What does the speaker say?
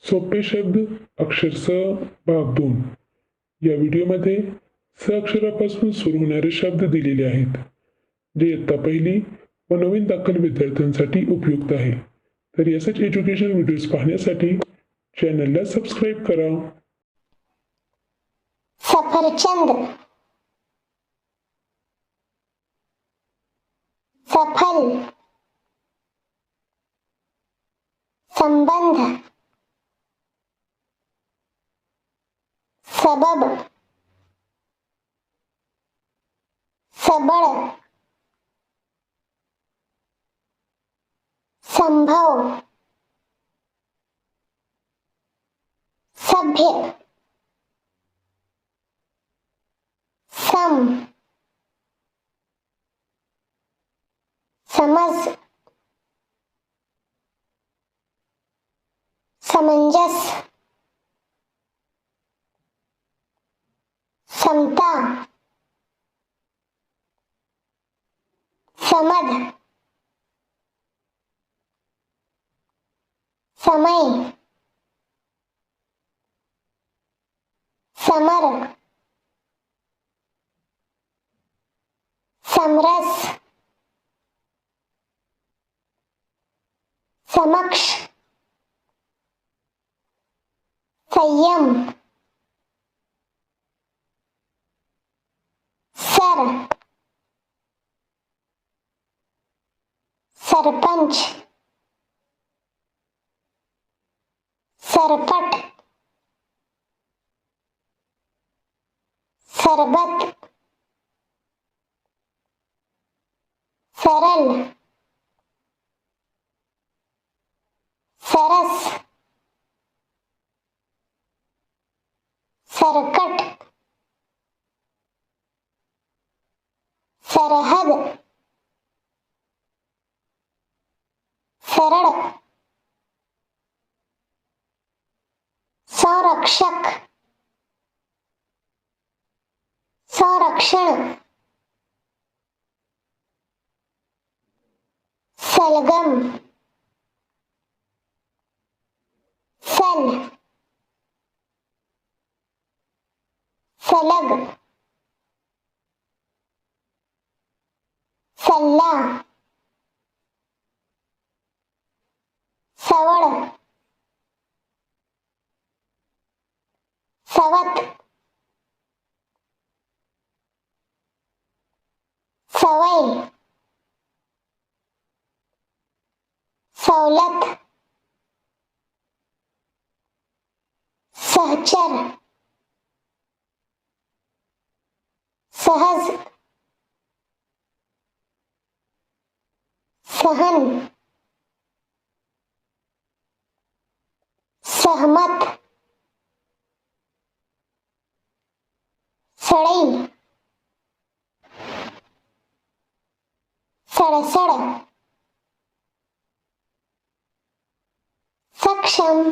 सोपे शब्द अक्षरसह भाग 2 या व्हिडिओमध्ये स अक्षरापासून सुरू होणारे शब्द दिलेले आहेत जे इयत्ता पहिली व नवीन दाखल विद्यार्थ्यांसाठी उपयुक्त आहे. तर यासाठी एज्युकेशन व्हिडिओज पाहण्यासाठी चॅनलला सबस्क्राईब करा. सफरचंद, सफल, संबंध, सबब, सबळ, संभव, सभ्य, सम, समज, समंजस, समता, समध, समय, समर, समरस, समक्ष, संयम, सर, सरपंच, सरपट, सरबत, सरल, सरस, सरकट, सरहद, सरळ, संरक्षक, संरक्षण, सलगम, सल, सलग, सल्ला, सवळ, सवत, सवय, सवलत, सहचर, सहज, सहन, सहमत, सळई, सडसड, सक्षम.